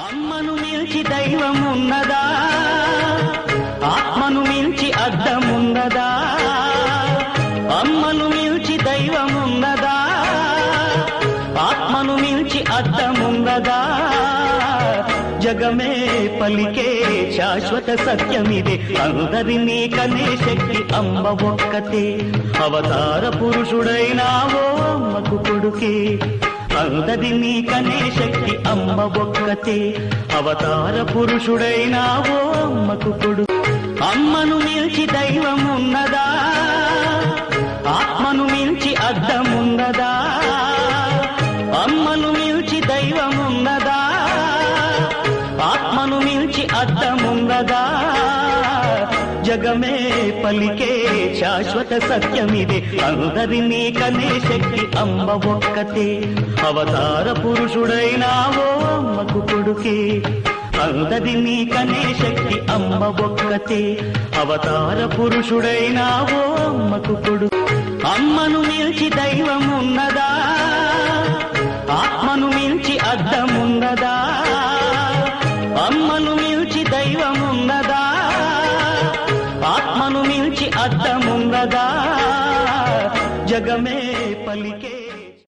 అమ్మను మించి దైవమున్నదా, ఆత్మను మించి అద్దమున్నదా? అమ్మను మించి దైవమున్నదా, ఆత్మను మించి అద్దమున్నదా? జగమే పలికే శాశ్వత సత్యమిదే, అందరినీ కనే శక్తి అమ్మ ఒక్కతే. అవతార పురుషుడైనావో అమ్మకు కొడుకే, అందరినీ కనే శక్తి అమ్మ ఒక్కతే. అవతార పురుషుడైనావో అమ్మకు కొడుకు. అమ్మను మించి దైవమున్నదా, ఆత్మను మించి అద్దమున్నదా? అమ్మను మించి దైవమున్నదా, ఆత్మను మించి అద్దమున్నదా? జగమే పలికే శాశ్వత సత్యమిదే, అందరినీ కనే శక్తి అమ్మ ఒక్కతే. అవతార పురుషుడైనావో అమ్మకు కొడుకే, అందరినీ కనే శక్తి అమ్మ ఒక్కతే. అవతార పురుషుడైనావో అమ్మకు కొడుకు. అమ్మను మించి దైవమున్నదా, ఆత్మను మించి అద్దమున్నదా? అమ్మను మించి దైవమున్నదా, ఆత్మను మించి అద్దమున్నదా? జగమే పలికే